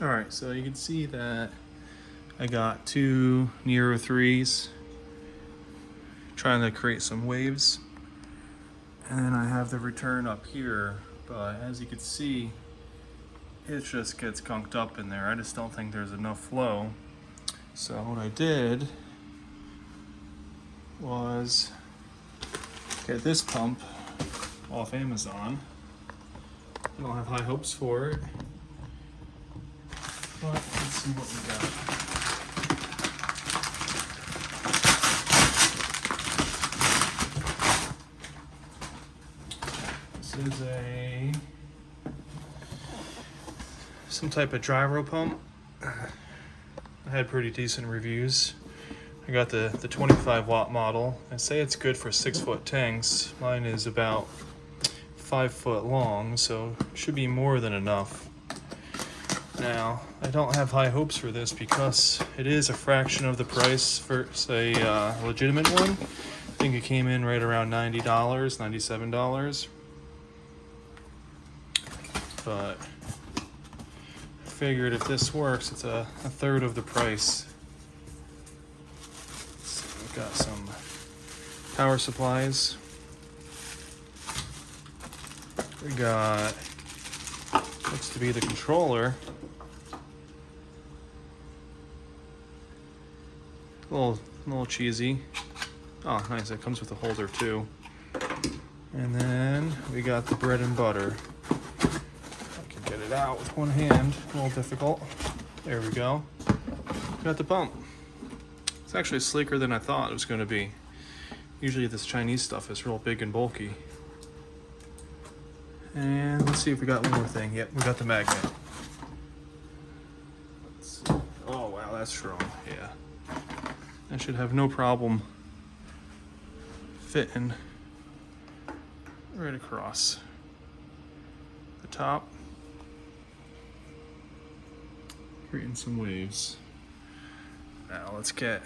All right, so you can see that I got two Nero 3s trying to create some waves. And then I have the return up here, but as you can see, it just gets gunked up in there. I just don't think there's enough flow. So what I did was get this pump off Amazon. I don't have high hopes for it, but let's see what we got. This is some type of gyro pump. I had pretty decent reviews. I got the 25 watt model. I say it's good for 6-foot tanks. Mine is about 5 foot long, so it should be more than enough. Now, I don't have high hopes for this because it is a fraction of the price for, say, a legitimate one. I think it came in right around $90, $97. But I figured if this works, it's a third of the price. So we've got some power supplies. We got, looks to be the controller. A little cheesy. Oh, nice, it comes with a holder too. And then we got the bread and butter. Get it out with one hand, a little difficult. There we go. Got the pump. It's actually sleeker than I thought it was going to be. Usually this Chinese stuff is real big and bulky. And let's see if we got one more thing. Yep, we got the magnet. Oh wow, that's strong. Yeah. I should have no problem fitting right across the top. Creating some waves. Now let's get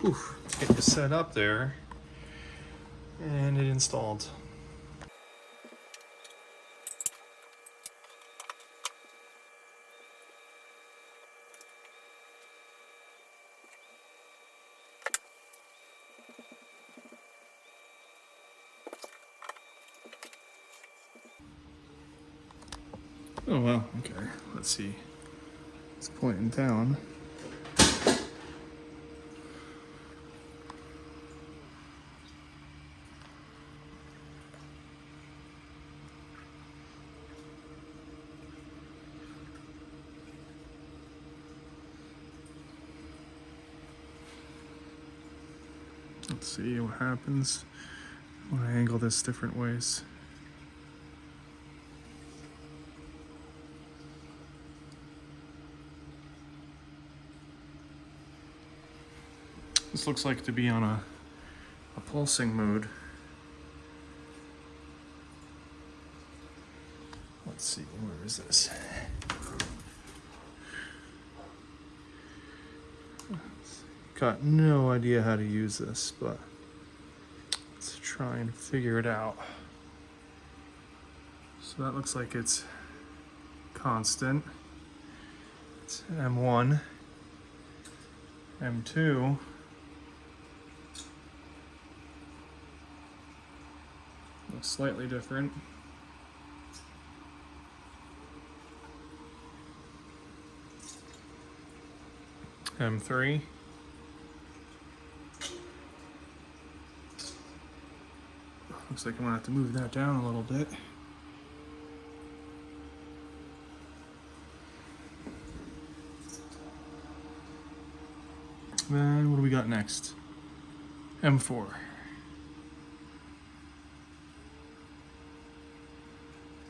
you set up there and it installed. Oh well, okay, let's see. It's pointing down. Let's see what happens when I angle this different ways. This looks like to be on a pulsing mode. Let's see, where is this? Got no idea how to use this, but let's try and figure it out. So that looks like it's constant. It's M1, M2. Looks slightly different. M3. Looks like I'm gonna have to move that down a little bit. Then what do we got next? M4.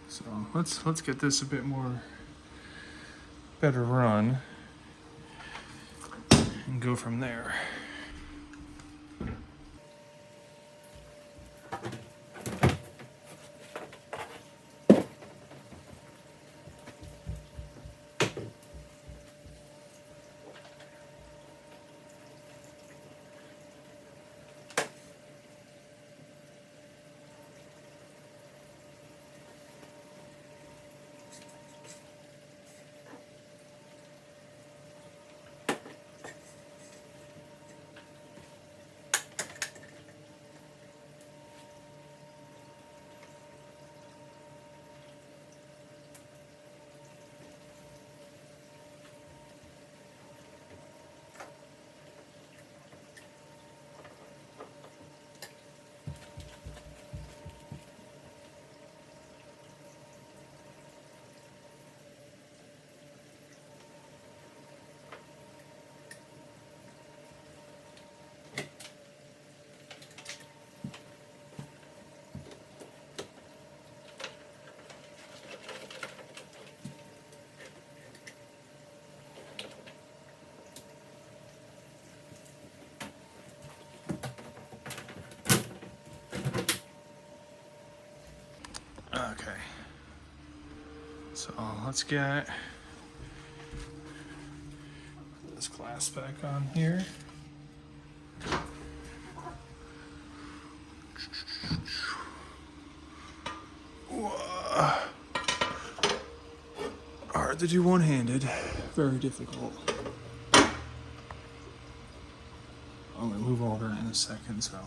So let's get this a bit more better run and go from there. Okay. So let's get this glass back on here. Hard to do one-handed, very difficult. I'm gonna move all that in a second, so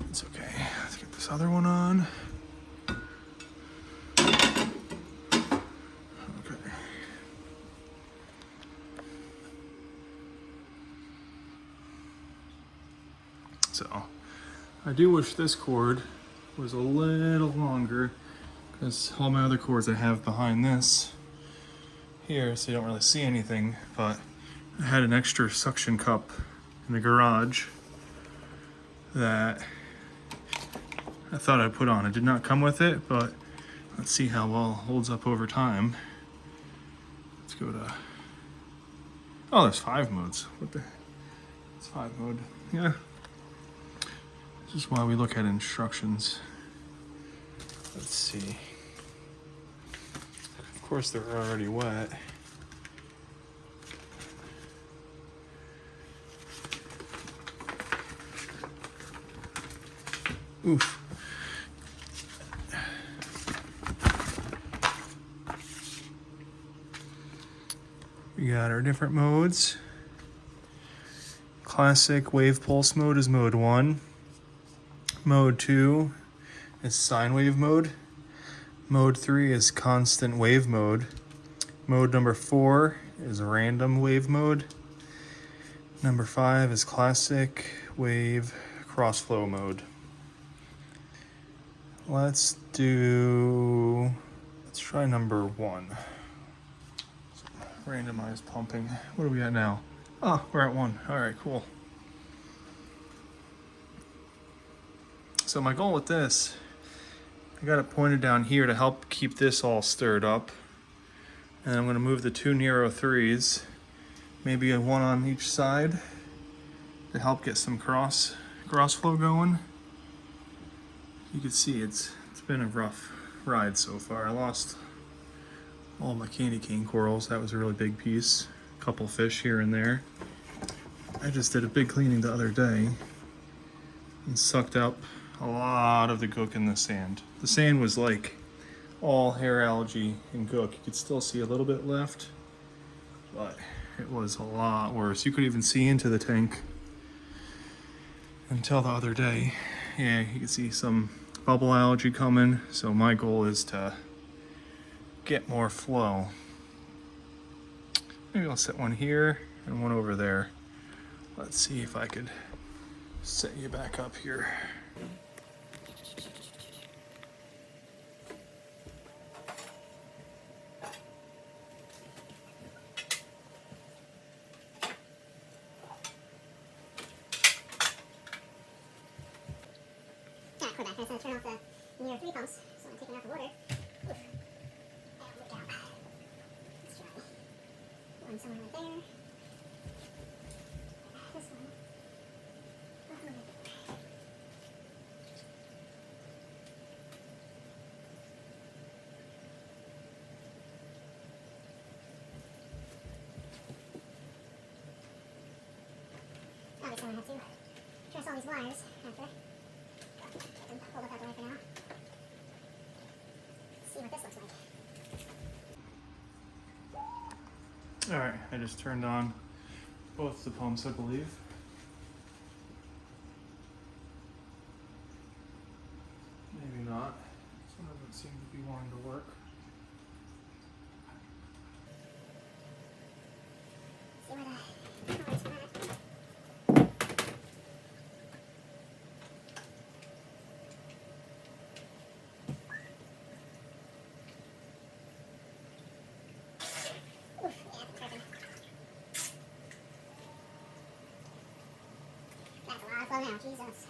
it's okay. Let's get this other one on. Okay. So, I do wish this cord was a little longer, because all my other cords I have behind this here, so you don't really see anything, but I had an extra suction cup in the garage that I thought I'd put on. It did not come with it, but let's see how well it holds up over time. Let's go to, oh, there's 5 modes. What the, it's 5 mode, yeah. This is why we look at instructions. Let's see. Of course, they're already wet. Oof. We got our different modes. Classic wave pulse mode is mode 1. Mode 2 is sine wave mode. Mode 3 is constant wave mode. Mode number 4 is random wave mode. Number 5 is classic wave crossflow mode. Let's try number 1. Randomized pumping. What are we at now? Oh, we're at 1. All right, cool. So my goal with this, I got it pointed down here to help keep this all stirred up. And I'm gonna move the 2 Nero 3s, maybe a 1 on each side to help get some cross flow going. You can see it's been a rough ride so far. I lost all my candy cane corals. That was a really big piece. A couple fish here and there. I just did a big cleaning the other day and sucked up a lot of the gook in the sand. The sand was like all hair algae and gook. You could still see a little bit left, but it was a lot worse. You could even see into the tank until the other day. Yeah, you can see some bubble algae coming. So my goal is to get more flow. Maybe I'll set one here and one over there. Let's see if I could set you back up here. Back. I was going to turn off the Nero 3 pumps, so I'm taking out the water. Oof. And look out. Let's try one somewhere right there. This one. Obviously, I'm going to have to dress all these wires after. Hold it out the way for now. See what this looks like. All right, I just turned on both the pumps, I believe. Maybe not. This one doesn't seem to be wanting to work. See where the colors are at. That's a lot of flow now, Jesus.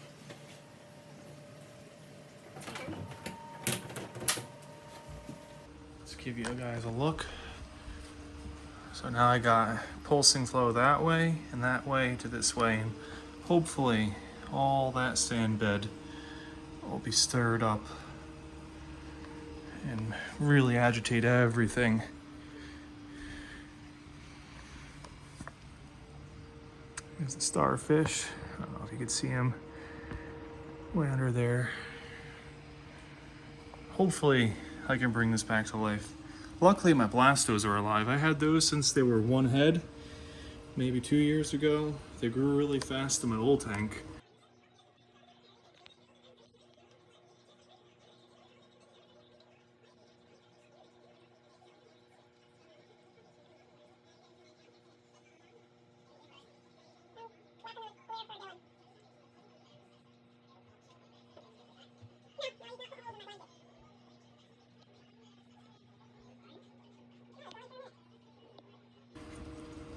Let's give you guys a look. So now I got pulsing flow that way and that way to this way, and hopefully all that sand bed will be stirred up and really agitate everything. There's the starfish. I don't know if you can see him way under there. Hopefully I can bring this back to life. Luckily my blastos are alive. I had those since they were one head, maybe 2 years ago. They grew really fast in my old tank.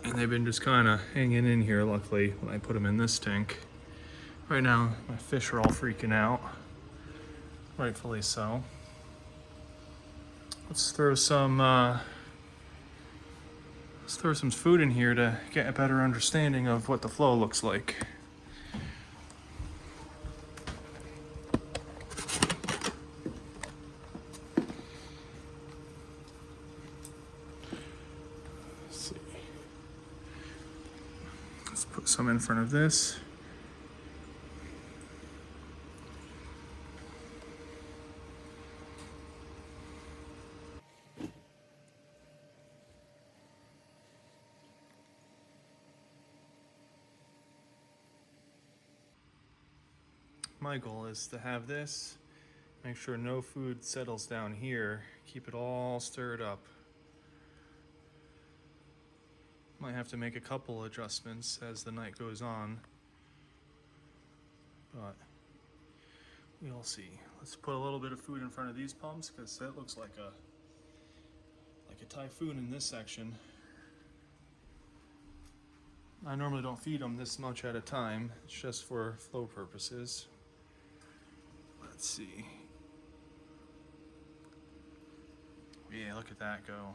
And they've been just kind of hanging in here, luckily, when I put them in this tank. Right now, my fish are all freaking out. Rightfully so. Let's throw some food in here to get a better understanding of what the flow looks like. Put some in front of this. My goal is to have this, make sure no food settles down here, keep it all stirred up. Might have to make a couple adjustments as the night goes on, but we'll see. Let's put a little bit of food in front of these pumps because that looks like a typhoon in this section. I normally don't feed them this much at a time. It's just for flow purposes. Let's see. Yeah, look at that go.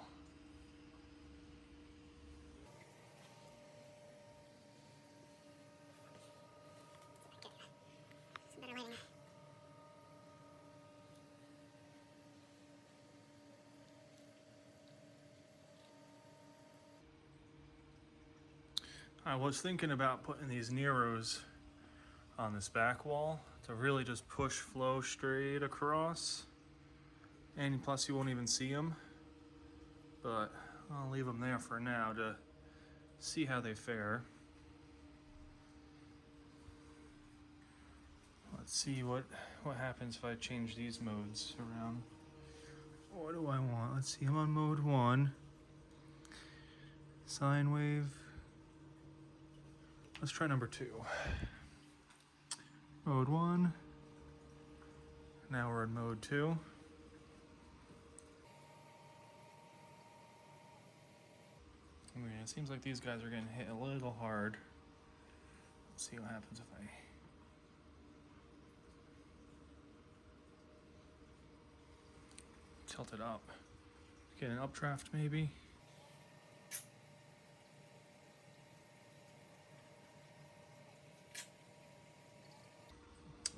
I was thinking about putting these Neros on this back wall to really just push flow straight across, and plus you won't even see them, but I'll leave them there for now to see how they fare. Let's see what happens if I change these modes around. What do I want? Let's see, I'm on mode 1. Sine wave. Let's try number 2. Mode 1. Now we're in mode 2. Okay, it seems like these guys are getting hit a little hard. Let's see what happens if I tilt it up. Get an updraft maybe.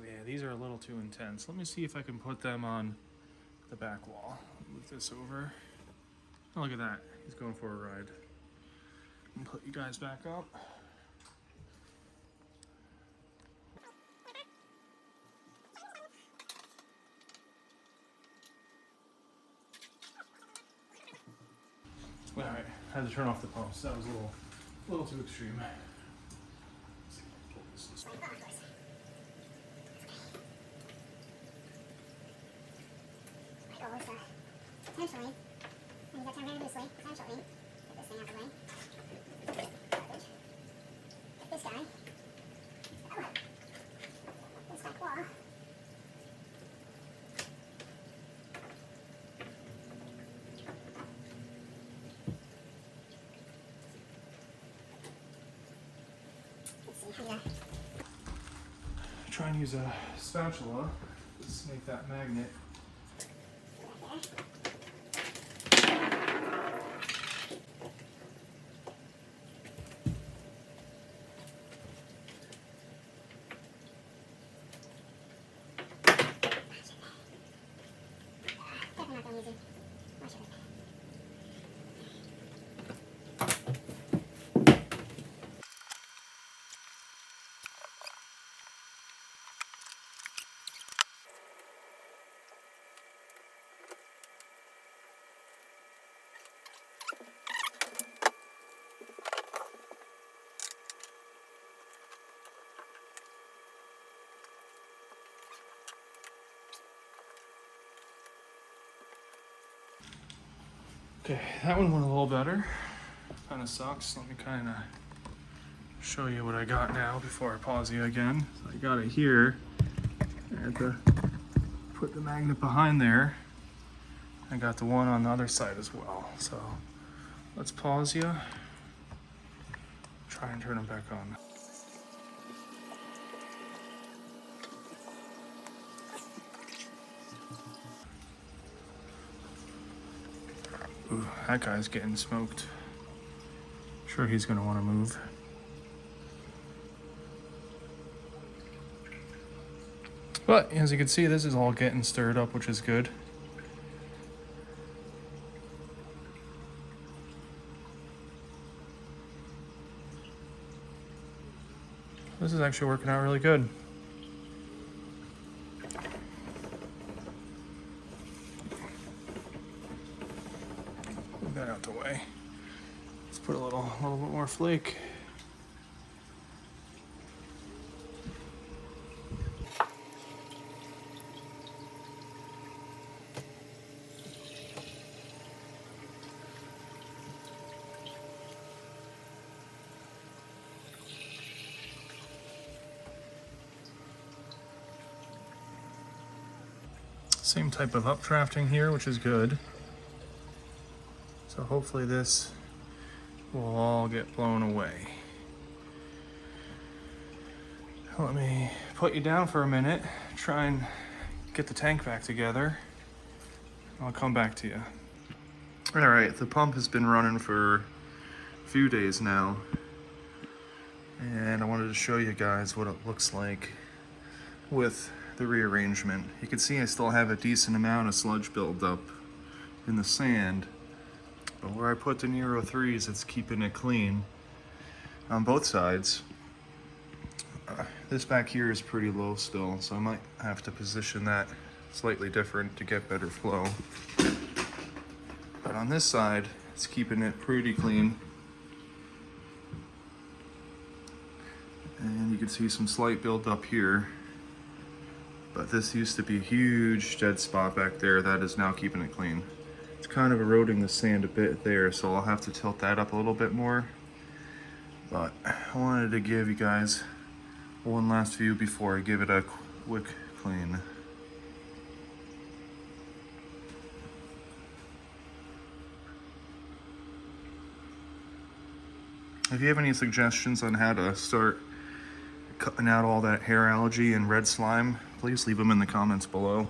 Yeah, these are a little too intense. Let me see if I can put them on the back wall. Move this over. Oh, look at that. He's going for a ride. And put you guys back up. Alright, I had to turn off the pumps. That was a little too extreme. Let's see if I can pull this way. Potentially, and you got time randomly, potentially, get this thing out of the way. Garbage. This guy. Oh. This back wall. Let's see, how do Try and use a spatula. Let's make that magnet. Wash your face. Okay, that one went a little better. Kind of sucks. Let me kind of show you what I got now before I pause you again. So I got it here. I had to put the magnet behind there. I got the one on the other side as well. So let's pause you. Try and turn them back on. Ooh, that guy's getting smoked. Sure, he's gonna want to move. But as you can see, this is all getting stirred up, which is good. This is actually working out really good. Move that out the way. Let's put a little bit more flake. Same type of updrafting here, which is good. So hopefully this will all get blown away. Let me put you down for a minute, try and get the tank back together. I'll come back to you. All right, the pump has been running for a few days now, and I wanted to show you guys what it looks like with the rearrangement. You can see I still have a decent amount of sludge buildup in the sand, but where I put the Nero 3s, it's keeping it clean on both sides. This back here is pretty low still, so I might have to position that slightly different to get better flow. But on this side, it's keeping it pretty clean. And you can see some slight buildup here. But this used to be a huge dead spot back there. That is now keeping it clean. It's kind of eroding the sand a bit there, so I'll have to tilt that up a little bit more. But I wanted to give you guys one last view before I give it a quick clean. If you have any suggestions on how to start cutting out all that hair algae and red slime, please leave them in the comments below.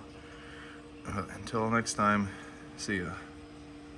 Until next time, see ya.